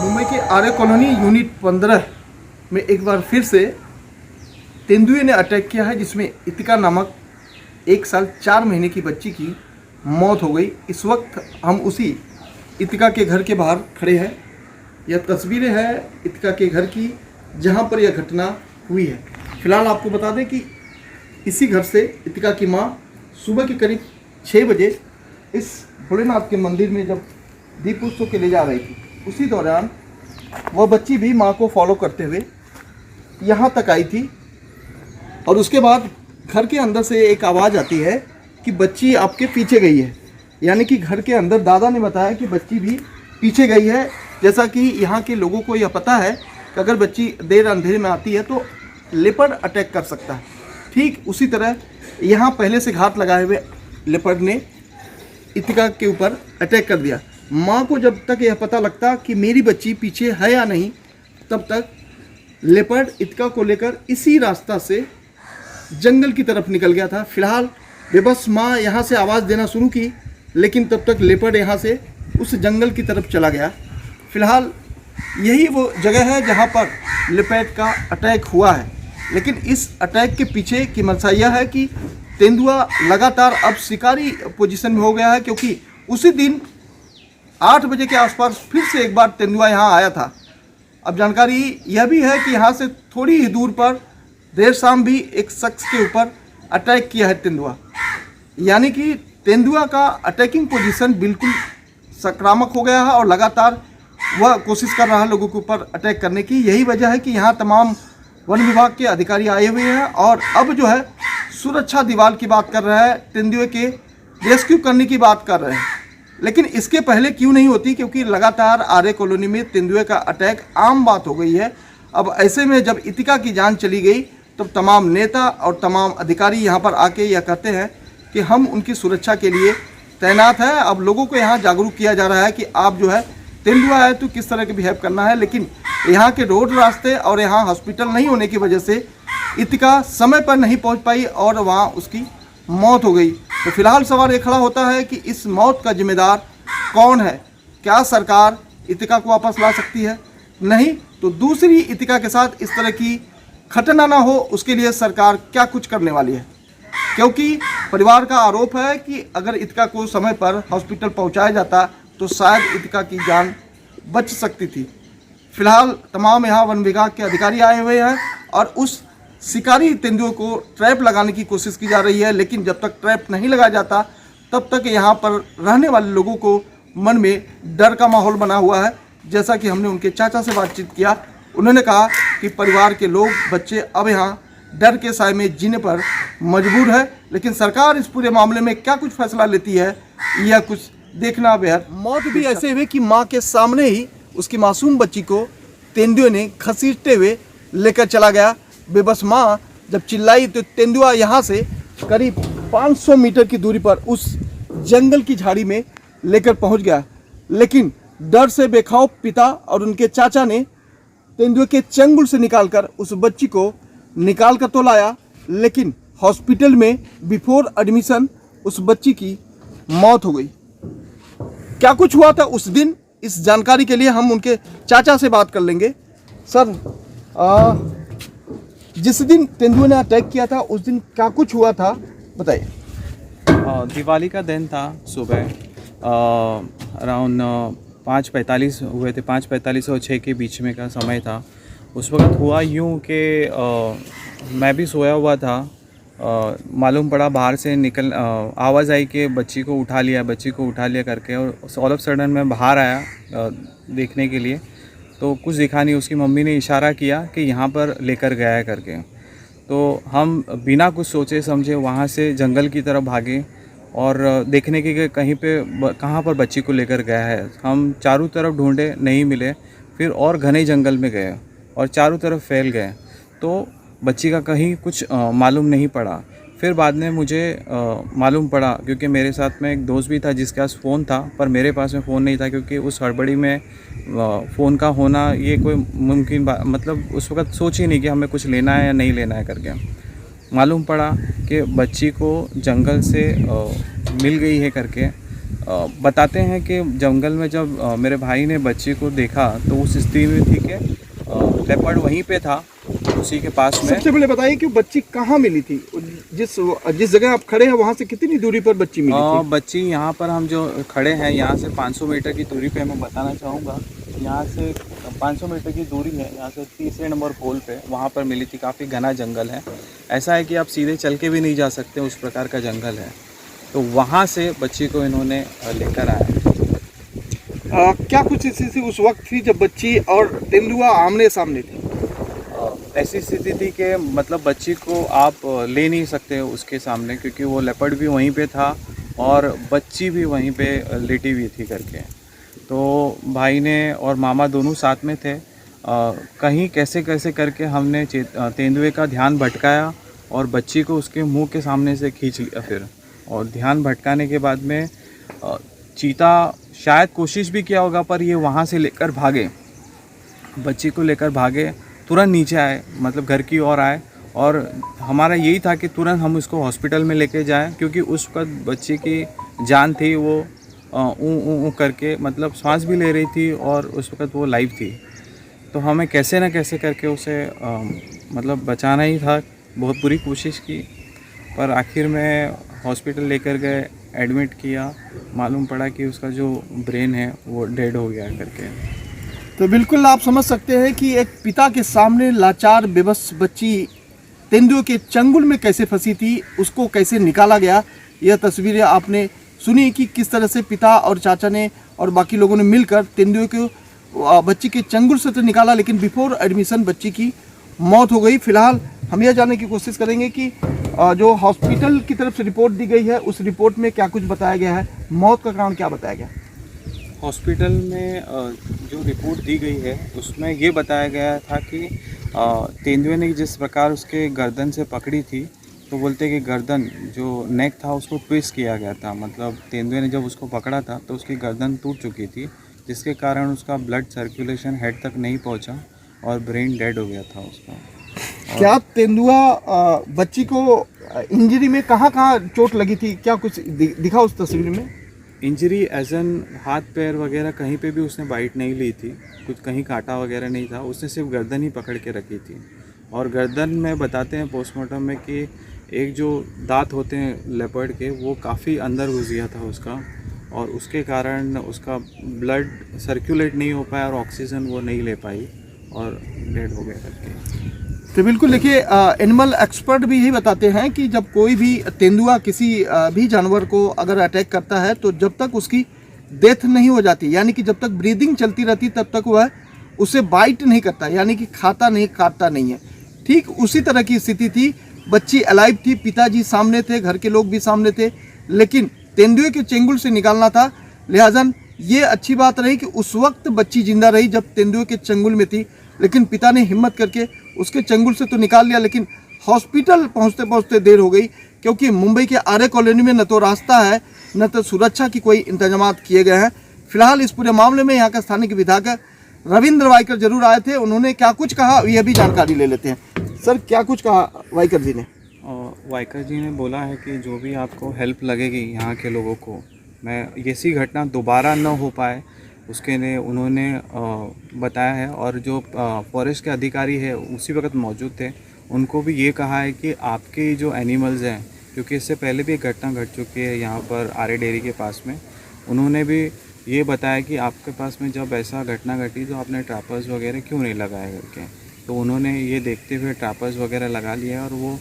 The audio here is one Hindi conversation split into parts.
मुंबई के आर्य कॉलोनी यूनिट 15 में एक बार फिर से तेंदुए ने अटैक किया है, जिसमें इतिका नामक 1 साल 4 महीने की बच्ची की मौत हो गई। इस वक्त हम उसी इतिका के घर के बाहर खड़े हैं। यह तस्वीरें हैं इतिका के घर की, जहां पर यह घटना हुई है। फिलहाल आपको बता दें कि इसी घर से इतिका की मां सुबह के करीब 6 बजे इस भोलेनाथ के मंदिर में जब दीप उत्सव के लिए जा रही थी, उसी दौरान वह बच्ची भी मां को फॉलो करते हुए यहाँ तक आई थी। और उसके बाद घर के अंदर से एक आवाज़ आती है कि बच्ची आपके पीछे गई है। यानी कि घर के अंदर दादा ने बताया कि बच्ची भी पीछे गई है। जैसा कि यहाँ के लोगों को यह पता है कि अगर बच्ची देर अंधेरे में आती है तो लेपर्ड अटैक कर सकता है। ठीक उसी तरह यहाँ पहले से घात लगाए हुए लेपर्ड ने इतिका के ऊपर अटैक कर दिया। माँ को जब तक यह पता लगता कि मेरी बच्ची पीछे है या नहीं, तब तक लेपर्ड इतिका को लेकर इसी रास्ता से जंगल की तरफ निकल गया था। फिलहाल बेबस माँ यहाँ से आवाज़ देना शुरू की, लेकिन तब तक लेपर्ड यहाँ से उस जंगल की तरफ चला गया। फिलहाल यही वो जगह है जहाँ पर लेपर्ड का अटैक हुआ है। लेकिन इस अटैक के पीछे की मंशा यह है कि तेंदुआ लगातार अब शिकारी पोजीशन में हो गया है, क्योंकि उसी दिन 8 बजे के आसपास फिर से एक बार तेंदुआ यहाँ आया था। अब जानकारी यह भी है कि यहाँ से थोड़ी ही दूर पर देर शाम भी एक शख्स के ऊपर अटैक किया है तेंदुआ। यानी कि तेंदुआ का अटैकिंग पोजीशन बिल्कुल संक्रामक हो गया है और लगातार वह कोशिश कर रहा है लोगों के ऊपर अटैक करने की। यही वजह है कि यहाँ तमाम वन विभाग के अधिकारी आए हुए हैं और अब जो है सुरक्षा दीवार की बात कर रहे हैं, तेंदुए के रेस्क्यू करने की बात कर रहे हैं। लेकिन इसके पहले क्यों नहीं होती, क्योंकि लगातार आर्य कॉलोनी में तेंदुए का अटैक आम बात हो गई है। अब ऐसे में जब इतिका की जान चली गई, तब तमाम नेता और तमाम अधिकारी यहाँ पर आके यह कहते हैं कि हम उनकी सुरक्षा के लिए तैनात हैं। अब लोगों को यहाँ जागरूक किया जा रहा है कि आप जो है तेंदुआ है तो किस तरह के बिहेव करना है। लेकिन यहाँ के रोड रास्ते और यहाँ हॉस्पिटल नहीं होने की वजह से इतिका समय पर नहीं पहुँच पाई और वहाँ उसकी मौत हो गई। तो फिलहाल सवाल ये खड़ा होता है कि इस मौत का जिम्मेदार कौन है? क्या सरकार इतिका को वापस ला सकती है? नहीं तो दूसरी इतिका के साथ इस तरह की घटना ना हो, उसके लिए सरकार क्या कुछ करने वाली है? क्योंकि परिवार का आरोप है कि अगर इतिका को समय पर हॉस्पिटल पहुंचाया जाता तो शायद इतिका की जान बच सकती थी। फिलहाल तमाम यहाँ वन विभाग के अधिकारी आए हुए हैं और उस शिकारी तेंदुए को ट्रैप लगाने की कोशिश की जा रही है। लेकिन जब तक ट्रैप नहीं लगाया जाता, तब तक यहाँ पर रहने वाले लोगों को मन में डर का माहौल बना हुआ है। जैसा कि हमने उनके चाचा से बातचीत किया, उन्होंने कहा कि परिवार के लोग, बच्चे अब यहाँ डर के साए में जीने पर मजबूर है। लेकिन सरकार इस पूरे मामले में क्या कुछ फैसला लेती है, यह कुछ देखना बेहद। मौत भी ऐसे हुई कि माँ के सामने ही उसकी मासूम बच्ची को तेंदुए ने घसीटते हुए लेकर चला गया। बेबस माँ जब चिल्लाई तो तेंदुआ यहाँ से करीब 500 मीटर की दूरी पर उस जंगल की झाड़ी में लेकर पहुँच गया। लेकिन डर से बेखौफ पिता और उनके चाचा ने तेंदुए के चंगुल से निकालकर उस बच्ची को निकाल कर तो लाया, लेकिन हॉस्पिटल में बिफोर एडमिशन उस बच्ची की मौत हो गई। क्या कुछ हुआ था उस दिन, इस जानकारी के लिए हम उनके चाचा से बात कर लेंगे। सर, जिस दिन तेंदुए ने अटैक किया था उस दिन क्या कुछ हुआ था, बताइए। दिवाली का दिन था। सुबह अराउंड 5:45 हुए थे, 5:45 और 6 के बीच में का समय था। उस वक्त हुआ यूँ कि मैं भी सोया हुआ था। मालूम पड़ा बाहर से आवाज़ आई कि बच्ची को उठा लिया करके, और ऑल ऑफ सडन मैं बाहर आया देखने के लिए, तो कुछ दिखा नहीं। उसकी मम्मी ने इशारा किया कि यहाँ पर लेकर गया है करके। तो हम बिना कुछ सोचे समझे वहाँ से जंगल की तरफ भागे और देखने के कि कहीं पे कहाँ पर बच्ची को लेकर गया है। हम चारों तरफ ढूंढे, नहीं मिले। फिर और घने जंगल में गए और चारों तरफ फैल गए, तो बच्ची का कहीं कुछ मालूम नहीं पड़ा। फिर बाद में मुझे मालूम पड़ा, क्योंकि मेरे साथ में एक दोस्त भी था जिसके पास फ़ोन था, पर मेरे पास में फ़ोन नहीं था, क्योंकि उस हड़बड़ी में फ़ोन का होना ये कोई मुमकिन बात, मतलब उस वक़्त सोच ही नहीं कि हमें कुछ लेना है या नहीं लेना है करके। मालूम पड़ा कि बच्ची को जंगल से मिल गई है करके। बताते हैं कि जंगल में जब मेरे भाई ने बच्ची को देखा तो उस स्थिति में थी कि लेपर्ड वहीं पे था, उसी के पास में। सबसे पहले बताइए कि बच्ची कहाँ मिली थी, जिस जिस जगह आप खड़े हैं वहाँ से कितनी दूरी पर बच्ची मिली थी? बच्ची यहाँ पर हम जो खड़े हैं यहाँ से 500 मीटर की दूरी पे मैं बताना चाहूँगा। यहाँ से 500 मीटर की दूरी है, यहाँ से तीसरे नंबर पोल पे वहाँ पर मिली थी। काफ़ी घना जंगल है, ऐसा है कि आप सीधे चल के भी नहीं जा सकते, उस प्रकार का जंगल है। तो वहाँ से बच्ची को इन्होंने लेकर आया। क्या कुछ स्थिति उस वक्त थी जब बच्ची और तेंदुआ आमने सामने थे? ऐसी स्थिति थी कि मतलब बच्ची को आप ले नहीं सकते उसके सामने, क्योंकि वो लेपर्ड भी वहीं पे था और बच्ची भी वहीं पे लेटी हुई थी करके। तो भाई ने और मामा दोनों साथ में थे। कहीं कैसे कैसे करके हमने तेंदुए का ध्यान भटकाया और बच्ची को उसके मुंह के सामने से खींच लिया फिर। और ध्यान भटकाने के बाद में चीता शायद कोशिश भी किया होगा, पर ये वहाँ से लेकर भागे, बच्ची को लेकर भागे, तुरंत नीचे आए, मतलब घर की ओर आए। और हमारा यही था कि तुरंत हम उसको हॉस्पिटल में लेके जाएं, क्योंकि उस वक्त बच्ची की जान थी, वो ऊ करके मतलब सांस भी ले रही थी और उस वक्त वो लाइव थी। तो हमें कैसे ना कैसे करके उसे मतलब बचाना ही था। बहुत बुरी कोशिश की, पर आखिर में हॉस्पिटल लेकर गए, एडमिट किया। मालूम पड़ा कि उसका जो ब्रेन है वो डेड हो गया करके। तो बिल्कुल आप समझ सकते हैं कि एक पिता के सामने लाचार बेबस बच्ची तेंदुए के चंगुल में कैसे फंसी थी, उसको कैसे निकाला गया। यह तस्वीरें आपने सुनी कि किस तरह से पिता और चाचा ने और बाकी लोगों ने मिलकर तेंदुए को बच्ची के चंगुल से तो निकाला, लेकिन बिफोर एडमिशन बच्ची की मौत हो गई। फिलहाल हम यह जानने की कोशिश करेंगे कि जो हॉस्पिटल की तरफ से रिपोर्ट दी गई है उस रिपोर्ट में क्या कुछ बताया गया है, मौत का कारण क्या बताया गया? हॉस्पिटल में जो रिपोर्ट दी गई है उसमें ये बताया गया था कि तेंदुए ने जिस प्रकार उसके गर्दन से पकड़ी थी, तो बोलते कि गर्दन जो नेक था उसको ट्विस्ट किया गया था। मतलब तेंदुए ने जब उसको पकड़ा था तो उसकी गर्दन टूट चुकी थी, जिसके कारण उसका ब्लड सर्कुलेशन हेड तक नहीं पहुंचा और ब्रेन डेड हो गया था उसका। क्या तेंदुआ बच्ची को इंजरी में कहाँ कहाँ चोट लगी थी, क्या कुछ दिखा उस तस्वीर में? इंजरी एज एन हाथ पैर वगैरह कहीं पे भी उसने बाइट नहीं ली थी, कुछ कहीं काटा वगैरह नहीं था, उसने सिर्फ गर्दन ही पकड़ के रखी थी। और गर्दन में बताते हैं पोस्टमार्टम में कि एक जो दांत होते हैं लेपर्ड के वो काफ़ी अंदर घुस गया था उसका, और उसके कारण उसका ब्लड सर्कुलेट नहीं हो पाया और ऑक्सीजन वो नहीं ले पाई और डेड हो गया करके। तो बिल्कुल देखिए, एनिमल एक्सपर्ट भी यही बताते हैं कि जब कोई भी तेंदुआ किसी भी जानवर को अगर अटैक करता है तो जब तक उसकी डेथ नहीं हो जाती, यानी कि जब तक ब्रीदिंग चलती रहती तब तक वह उसे बाइट नहीं करता, यानी कि खाता नहीं, काटता नहीं है। ठीक उसी तरह की स्थिति थी, बच्ची अलाइव थी, पिताजी सामने थे, घर के लोग भी सामने थे, लेकिन तेंदुए के चंगुल से निकालना था। लिहाजा ये अच्छी बात रही कि उस वक्त बच्ची जिंदा रही जब तेंदुए के चंगुल में थी, लेकिन पिता ने हिम्मत करके उसके चंगुल से तो निकाल लिया, लेकिन हॉस्पिटल पहुंचते पहुंचते देर हो गई, क्योंकि मुंबई के आर्य कॉलोनी में न तो रास्ता है न तो सुरक्षा की कोई इंतजाम किए गए हैं। फिलहाल इस पूरे मामले में यहाँ के स्थानीय विधायक रविंद्र वाइकर जरूर आए थे, उन्होंने क्या कुछ कहा यह भी जानकारी ले लेते हैं। सर, क्या कुछ कहा वाइकर जी ने? वाइकर जी ने बोला है कि जो भी आपको हेल्प लगेगी यहाँ के लोगों को, मैं ऐसी घटना दोबारा न हो पाए उसके लिए उन्होंने बताया है। और जो फॉरेस्ट के अधिकारी है उसी वक्त मौजूद थे, उनको भी ये कहा है कि आपके जो एनिमल्स हैं, क्योंकि इससे पहले भी एक घटना घट चुकी है यहाँ पर आर्य डेयरी के पास में, उन्होंने भी ये बताया कि आपके पास में जब ऐसा घटना घटी तो आपने ट्रैपर्स वगैरह क्यों नहीं लगाए करके। तो उन्होंने ये देखते हुए ट्रैपर्स वगैरह लगा लिया और वो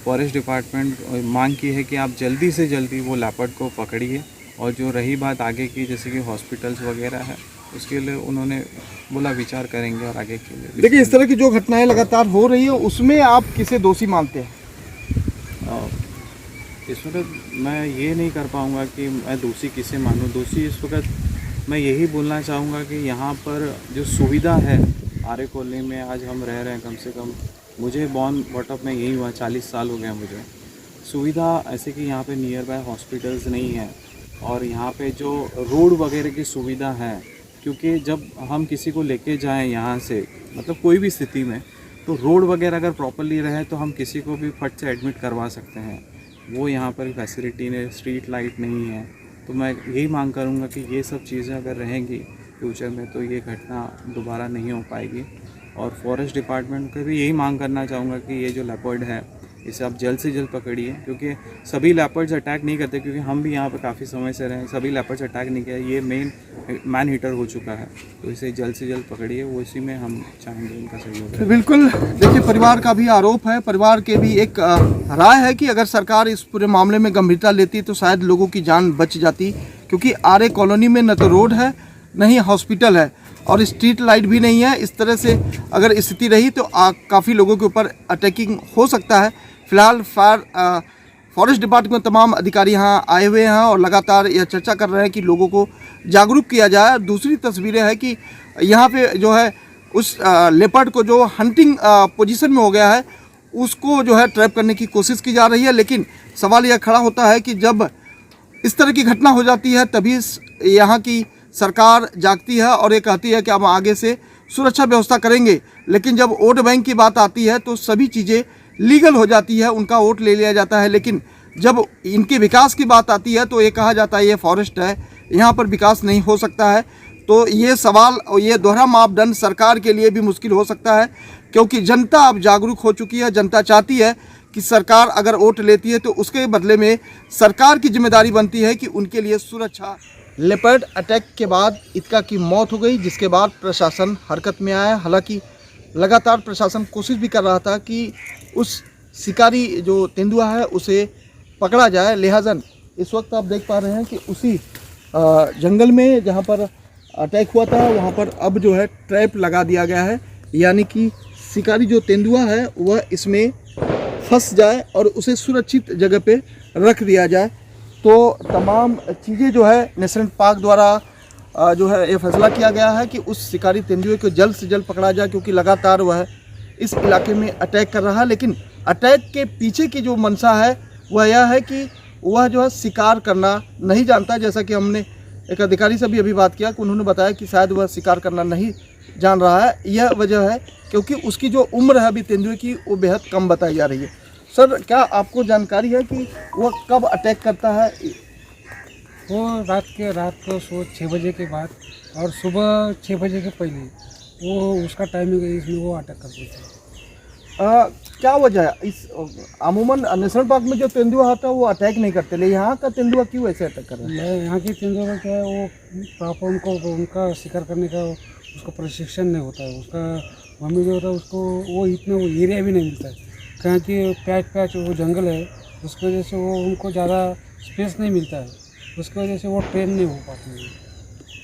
फॉरेस्ट डिपार्टमेंट मांग की है कि आप जल्दी से जल्दी वो लेपर्ड को पकड़िए। और जो रही बात आगे की, जैसे कि हॉस्पिटल्स वगैरह है, उसके लिए उन्होंने बोला विचार करेंगे और आगे के लिए। देखिए, इस तरह की जो घटनाएं लगातार हो रही है उसमें आप किसे दोषी मानते हैं? इस वक्त मैं ये नहीं कर पाऊँगा कि मैं दोषी किसे मानूँ। दोषी इस वक्त मैं यही बोलना चाहूँगा कि यहाँ पर जो सुविधा है आर्य कॉलोनी में आज हम रह रहे हैं, कम से कम मुझे बॉर्न बॉटअप में यही हुआ, 40 साल हो गया मुझे। सुविधा ऐसे कि यहाँ पे नियर बाय हॉस्पिटल्स नहीं है और यहाँ पे जो रोड वगैरह की सुविधा है, क्योंकि जब हम किसी को लेके जाएं यहाँ से, मतलब कोई भी स्थिति में, तो रोड वगैरह अगर प्रॉपरली रहे तो हम किसी को भी फट से एडमिट करवा सकते हैं। वो यहाँ पर फैसिलिटी नहीं, स्ट्रीट लाइट नहीं है। तो मैं यही मांग करूँगा कि ये सब चीज़ें अगर रहेंगी फ्यूचर में तो ये घटना दोबारा नहीं हो पाएगी। और फॉरेस्ट डिपार्टमेंट को भी यही मांग करना चाहूँगा कि ये जो लेपर्ड है इसे आप जल्द से जल्द पकड़िए, क्योंकि सभी लेपर्ड्स अटैक नहीं करते, क्योंकि हम भी यहाँ पे काफ़ी समय से रहे, सभी लेपर्ड्स अटैक नहीं किया। ये मैन हीटर हो चुका है, तो इसे जल्द से जल्द पकड़िए, वो इसी में हम चाहेंगे उनका सहयोग है। बिल्कुल, देखिए परिवार का भी आरोप है, परिवार के भी एक राय है कि अगर सरकार इस पूरे मामले में गंभीरता लेती तो शायद लोगों की जान बच जाती, क्योंकि आर्य कॉलोनी में न तो रोड है न ही हॉस्पिटल है और स्ट्रीट लाइट भी नहीं है। इस तरह से अगर स्थिति रही तो काफ़ी लोगों के ऊपर अटैकिंग हो सकता है। फिलहाल फॉरेस्ट डिपार्टमेंट में तमाम अधिकारी यहाँ आए हुए हैं और लगातार यह चर्चा कर रहे हैं कि लोगों को जागरूक किया जाए। दूसरी तस्वीरें हैं कि यहाँ पे जो है उस लेपर्ड को जो हंटिंग पोजीशन में हो गया है उसको जो है ट्रैप करने की कोशिश की जा रही है, लेकिन सवाल यह खड़ा होता है कि जब इस तरह की घटना हो जाती है तभी यहाँ की सरकार जागती है और ये कहती है कि हम आगे से सुरक्षा व्यवस्था करेंगे, लेकिन जब वोट बैंक की बात आती है तो सभी चीज़ें लीगल हो जाती है, उनका वोट ले लिया जाता है। लेकिन जब इनके विकास की बात आती है तो ये कहा जाता है ये फॉरेस्ट है, यहाँ पर विकास नहीं हो सकता है। तो ये सवाल और ये दोहरा मापदंड सरकार के लिए भी मुश्किल हो सकता है, क्योंकि जनता अब जागरूक हो चुकी है। जनता चाहती है कि सरकार अगर वोट लेती है तो उसके बदले में सरकार की जिम्मेदारी बनती है कि उनके लिए सुरक्षा। लेपर्ड अटैक के बाद इतका की मौत हो गई, जिसके बाद प्रशासन हरकत में आया। हालांकि लगातार प्रशासन कोशिश भी कर रहा था कि उस शिकारी जो तेंदुआ है उसे पकड़ा जाए। लिहाजन इस वक्त आप देख पा रहे हैं कि उसी जंगल में जहां पर अटैक हुआ था वहां पर अब जो है ट्रैप लगा दिया गया है, यानी कि शिकारी जो तेंदुआ है वह इसमें फंस जाए और उसे सुरक्षित जगह पे रख दिया जाए। तो तमाम चीज़ें जो है नेशनल पार्क द्वारा जो है ये फैसला किया गया है कि उस शिकारी तेंदुए को जल्द से जल्द पकड़ा जाए, क्योंकि लगातार वह इस इलाके में अटैक कर रहा है। लेकिन अटैक के पीछे की जो मंशा है वह यह है कि वह जो है शिकार करना नहीं जानता। जैसा कि हमने एक अधिकारी से भी अभी बात किया कि उन्होंने बताया कि शायद वह शिकार करना नहीं जान रहा है। यह वजह है क्योंकि उसकी जो उम्र है अभी तेंदुए की वो बेहद कम बताई जा रही है। सर, क्या आपको जानकारी है कि वह कब अटैक करता है? वो रात को 6 बजे के बाद और सुबह 6 बजे के पहले वो उसका टाइमिंग है, इसमें वो अटैक करते थे। क्या वजह है? इस अमूमन नेशनल पार्क में जो तेंदुआ होता है वो अटैक नहीं करते, लेकिन यहाँ का तेंदुआ क्यों ऐसे अटैक कर रहा है? यहाँ की तेंदुआ का क्या है, वो प्रॉपर उनका शिकार करने का उसको प्रशिक्षण नहीं होता है। उसका मम्मी जो होता है उसको वो इतना वो एरिया भी नहीं मिलता है, कहाँ की पैच वो जंगल है, उसकी वजह से वो उनको ज़्यादा स्पेस नहीं मिलता है, उसकी वजह से वो ट्रेन नहीं हो पाती है।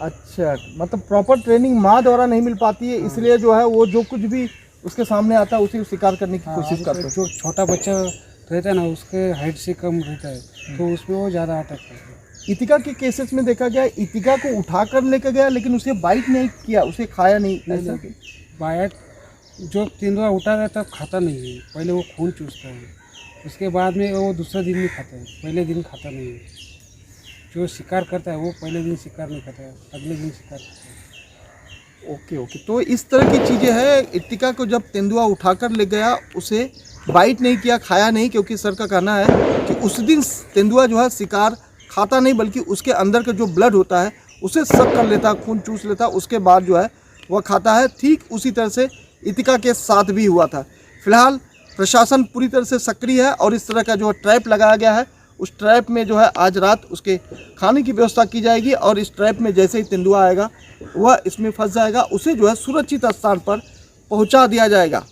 अच्छा, मतलब प्रॉपर ट्रेनिंग माँ द्वारा नहीं मिल पाती है, इसलिए जो है वो जो कुछ भी उसके सामने आता है उसी को शिकार करने की कोशिश करता है। जो छोटा बच्चा रहता है ना, उसके हाइट से कम रहता है तो उसमें वो ज़्यादा अटैक करता है। इतिका के केसेस में देखा गया, इतिका को उठा कर लेकर गया लेकिन उसे बाइट नहीं किया, उसे खाया नहीं। ऐसा बाइट जो तेंदुआ उठा रहता है खाता नहीं है, पहले वो खून चूसता है, उसके बाद में वो दूसरे दिन में खाता है, पहले दिन खाता नहीं है। जो शिकार करता है वो पहले दिन शिकार नहीं करता है, अगले दिन शिकार करता है। ओके, तो इस तरह की चीज़ें हैं। इतिका को जब तेंदुआ उठाकर ले गया उसे बाइट नहीं किया, खाया नहीं, क्योंकि सर का कहना है कि उस दिन तेंदुआ जो है शिकार खाता नहीं, बल्कि उसके अंदर का जो ब्लड होता है उसे सक कर लेता, खून चूस लेता, उसके बाद जो है वह खाता है। ठीक उसी तरह से इतिका के साथ भी हुआ था। फिलहाल प्रशासन पूरी तरह से सक्रिय है और इस तरह का जो ट्रैप लगाया गया है उस ट्रैप में जो है आज रात उसके खाने की व्यवस्था की जाएगी और इस ट्रैप में जैसे ही तेंदुआ आएगा वह इसमें फंस जाएगा, उसे जो है सुरक्षित स्थान पर पहुंचा दिया जाएगा।